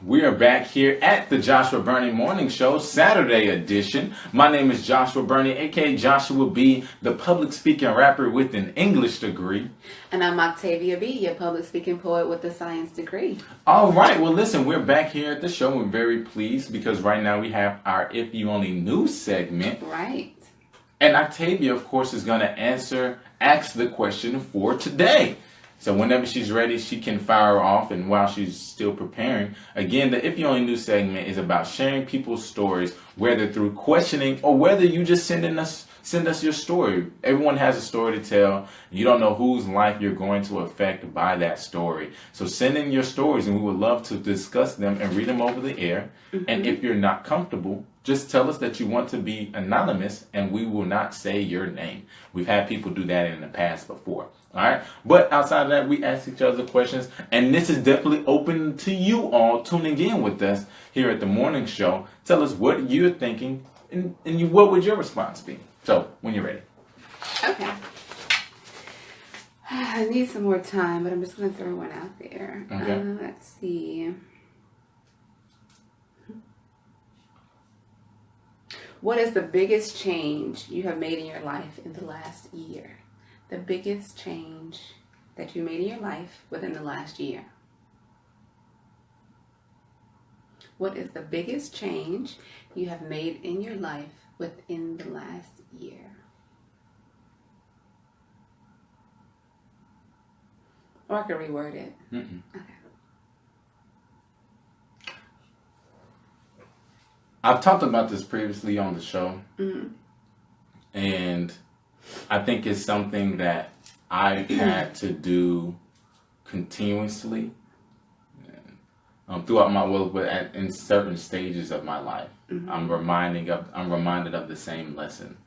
We are back here at the Joshua Burney Morning Show, Saturday edition. My name is Joshua Burney, aka Joshua B, the public speaking rapper with an English degree. And I'm Octavia B, your public speaking poet with a science degree. All right, well listen, we're back here at the show. We're very pleased because right now we have our If You Only Knew segment. Right. And Octavia, of course, is going to ask the question for today. So whenever she's ready, she can fire off, and while she's still preparing, again, the If You Only Knew segment is about sharing people's stories, whether through questioning or whether you just send us your story. Everyone has a story to tell. You don't know whose life you're going to affect by that story. So send in your stories, and we would love to discuss them and read them over the air. Mm-hmm. And if you're not comfortable, just tell us that you want to be anonymous, and we will not say your name. We've had people do that in the past before. All right. But outside of that, we ask each other questions. And this is definitely open to you all tuning in with us here at the morning show. Tell us what you're thinking and what would your response be? So when you're ready. Okay. I need some more time, but I'm just going to throw one out there. Okay. Let's see. What is the biggest change you have made in your life in the last year? The biggest change that you made in your life within the last year. What is the biggest change you have made in your life within the last year? Or I can reword it. Mm-mm. Okay. I've talked about this previously on the show. Mm-hmm. And I think it's something that I've had to do continuously throughout my but in certain stages of my life. Mm-hmm. I'm reminded of the same lesson,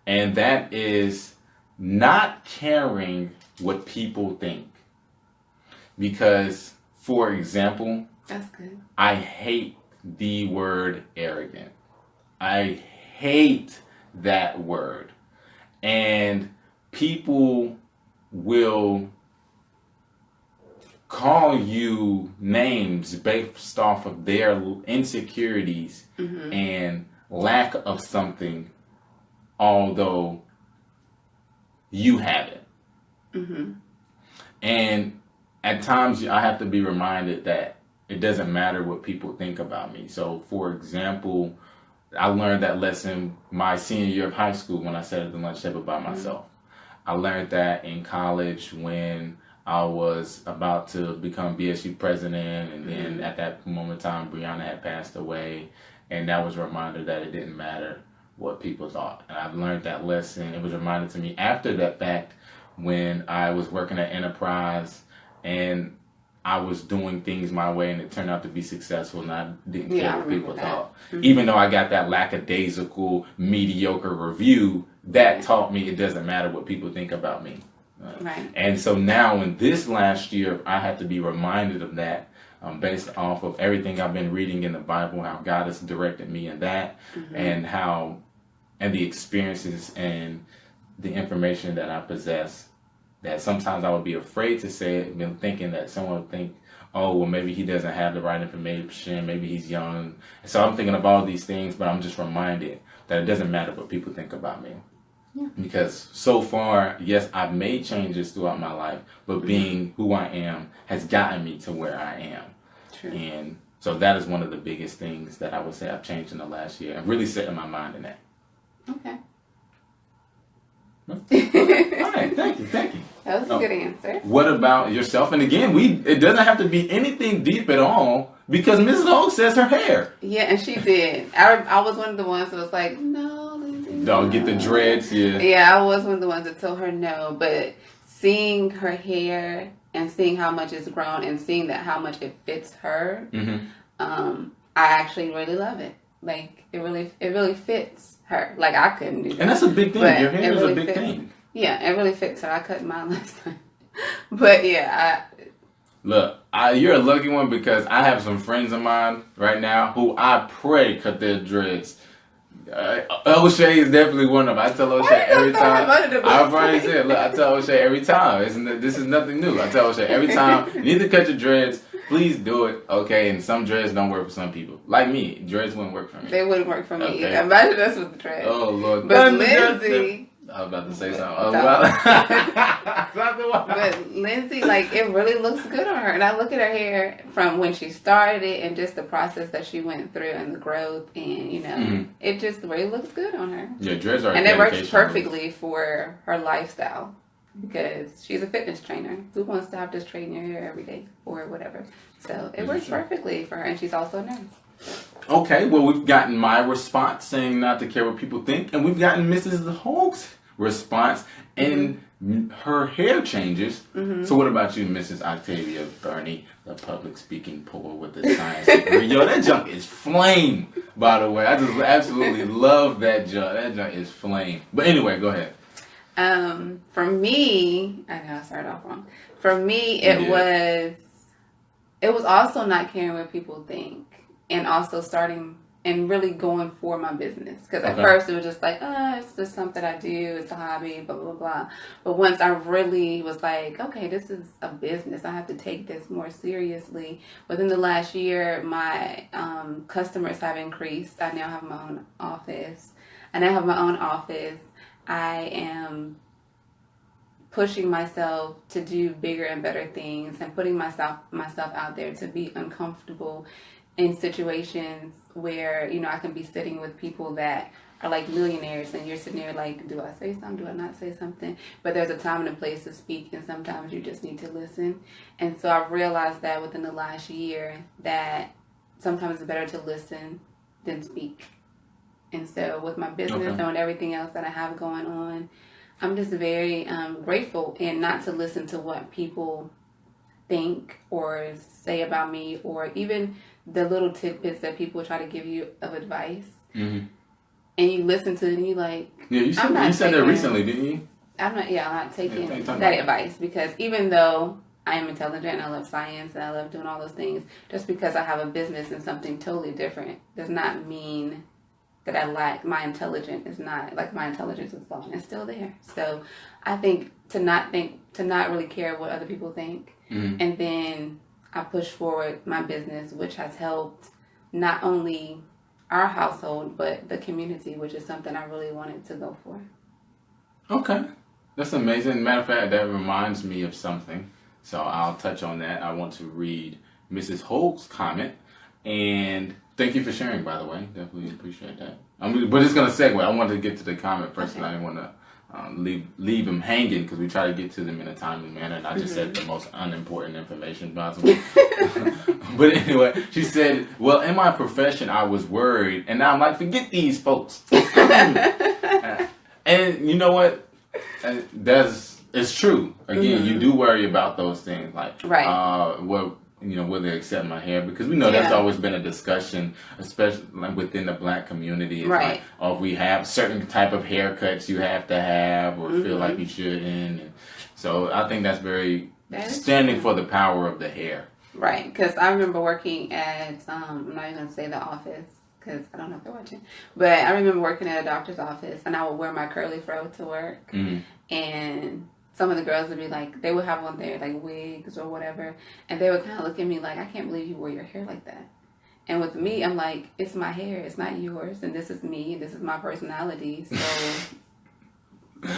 and that is not caring what people think. Because, for example, that's good. I hate the word arrogant. I hate that word. And people will call you names based off of their insecurities mm-hmm. and lack of something, although you have it. Mm-hmm. And at times I have to be reminded that it doesn't matter what people think about me. So, for example, I learned that lesson my senior year of high school when I sat at the lunch table by myself. Mm-hmm. I learned that in college when I was about to become BSU president, and then mm-hmm. at that moment in time, Brianna had passed away, and that was a reminder that it didn't matter what people thought. And I've learned that lesson. It was reminded to me after that fact when I was working at Enterprise, and I was doing things my way, and it turned out to be successful, and I didn't care what people thought. Mm-hmm. Even though I got that lackadaisical, mediocre review, that taught me it doesn't matter what people think about me. Right. And so now in this last year, I had to be reminded of that based off of everything I've been reading in the Bible, how God has directed me in that, mm-hmm. and the experiences and the information that I possess. That sometimes I would be afraid to say it, thinking that someone would think, oh, well, maybe he doesn't have the right information, maybe he's young. So I'm thinking of all these things, but I'm just reminded that it doesn't matter what people think about me. Yeah. Because so far, yes, I've made changes throughout my life, but mm-hmm. being who I am has gotten me to where I am. True. And so that is one of the biggest things that I would say I've changed in the last year, and really setting my mind in that. Okay. All right, thank you. That was a good answer. What about yourself? And again, it doesn't have to be anything deep at all, because Mrs. Hogue says her hair. Yeah, and she did. I was one of the ones that was like, no, Lindsay, don't get the dreads. Yeah, I was one of the ones that told her no, but seeing her hair and seeing how much it's grown and seeing that how much it fits her, mm-hmm. I actually really love it. Like it really fits her. Like I couldn't do that. And that's a big thing. Your hair is a big thing. Yeah, it really fits her. I cut mine last time. But yeah, look, you're a lucky one, because I have some friends of mine right now who I pray cut their dreads. O'Shea is definitely one of them. I tell O'Shea every time. I've already said, look, I tell O'Shea every time. This is nothing new. I tell O'Shea every time, you need to cut your dreads. Please do it, okay? And some dreads don't work for some people. Like me, dreads wouldn't work for me. They wouldn't work for me Okay. either. Imagine us with the dreads. Oh, Lord. But Lindsay... I was about to say something. But Lindsay, like, it really looks good on her. And I look at her hair from when she started it and just the process that she went through and the growth. And, you know, it just really looks good on her. Yeah, dreads are and it works perfectly for her lifestyle. Because she's a fitness trainer. Who wants to have to straighten your hair every day or whatever? So it works perfectly for her. And she's also a nurse. Okay, well, we've gotten my response saying not to care what people think. And we've gotten Mrs. Hope's response and her hair changes. So what about you, Mrs. Octavia Burney, the public speaking poet with the science degree? Yo, that junk is flame, by the way. I just absolutely love that junk. That junk is flame. But anyway, go ahead. For me, I know I started off wrong. For me, it was also not caring what people think, and also starting and really going for my business. Because at first it was just like, it's just something I do, it's a hobby, blah blah blah. But once I really was like, okay, this is a business, I have to take this more seriously. Within the last year, my customers have increased. I now have my own office. I am pushing myself to do bigger and better things and putting myself out there to be uncomfortable in situations where, you know, I can be sitting with people that are like millionaires and you're sitting there like, do I say something? Do I not say something? But there's a time and a place to speak, and sometimes you just need to listen. And so I've realized that within the last year that sometimes it's better to listen than speak. And so with my business and everything else that I have going on, I'm just very grateful and not to listen to what people think or say about me, or even the little tidbits that people try to give you of advice. And you listen to it and you like... Yeah, you said that recently, didn't you? I'm not taking that advice, because even though I am intelligent and I love science and I love doing all those things, just because I have a business and something totally different does not mean that I lack. My intelligence is gone. It's still there. So I think to not really care what other people think. And then I push forward my business, which has helped not only our household, but the community, which is something I really wanted to go for. Okay. That's amazing. Matter of fact, that reminds me of something. So I'll touch on that. I want to read Mrs. Holt's comment. And thank you for sharing, by the way. Definitely appreciate that. But it's going to segue. I wanted to get to the comment first, and I didn't want to leave them hanging, because we try to get to them in a timely manner, and I just said the most unimportant information possible. But anyway, she said, well, in my profession, I was worried, and now I'm like, forget these folks. And you know what? It's true. Again, you do worry about those things, like will they accept my hair? Because we know that's always been a discussion, especially like within the Black community. It's like, if we have certain type of haircuts you have to have, or feel like you shouldn't. And so I think that's very standing for the power of the hair. Right, because I remember working at, I'm not even going to say the office, because I don't know if they're watching, but I remember working at a doctor's office, and I would wear my curly fro to work, and some of the girls would be like, they would have on their like wigs or whatever, and they would kind of look at me like, I can't believe you wear your hair like that. And with me, I'm like, it's my hair, it's not yours, and this is me, this is my personality, so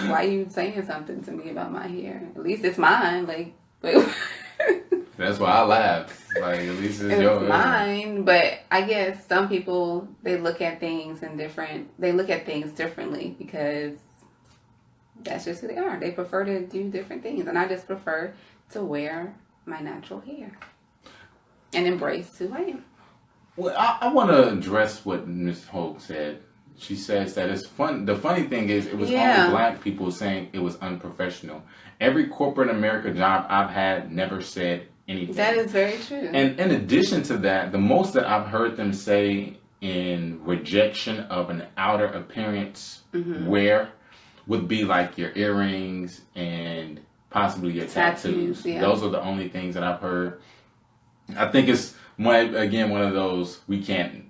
why are you saying something to me about my hair? At least it's mine, like, that's why I laugh. Like, at least it's yours. It's mine, but I guess some people, they look at things differently, because that's just who they are. They prefer to do different things, and I just prefer to wear my natural hair and embrace who I am. Well, I want to address what Ms. Hope said. She says that it's fun. The funny thing is, it was only Black people saying it was unprofessional. Every corporate America job I've had never said anything. That is very true. And in addition to that, the most that I've heard them say in rejection of an outer appearance wear would be like your earrings and possibly your tattoos. Those are the only things that I've heard. I think it's, one of those, we can't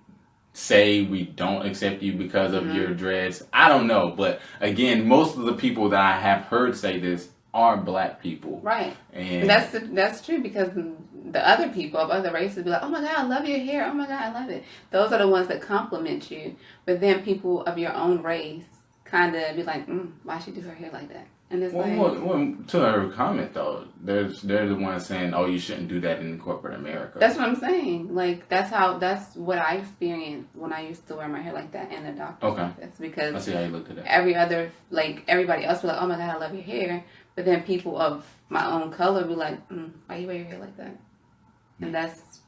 say we don't accept you because of your dreads. I don't know. But again, most of the people that I have heard say this are Black people. Right. And that's true, because the other people of other races be like, oh my God, I love your hair. Oh my God, I love it. Those are the ones that compliment you. But then people of your own race kind of be like, why she do her hair like that? And it's well, to her comment though, they're the ones saying, oh, you shouldn't do that in corporate America. That's what I'm saying. Like, that's what I experienced when I used to wear my hair like that in the doctor's office. Because I see how you looked at that. Everybody else be like, oh my God, I love your hair. But then people of my own color be like, why you wear your hair like that? And that's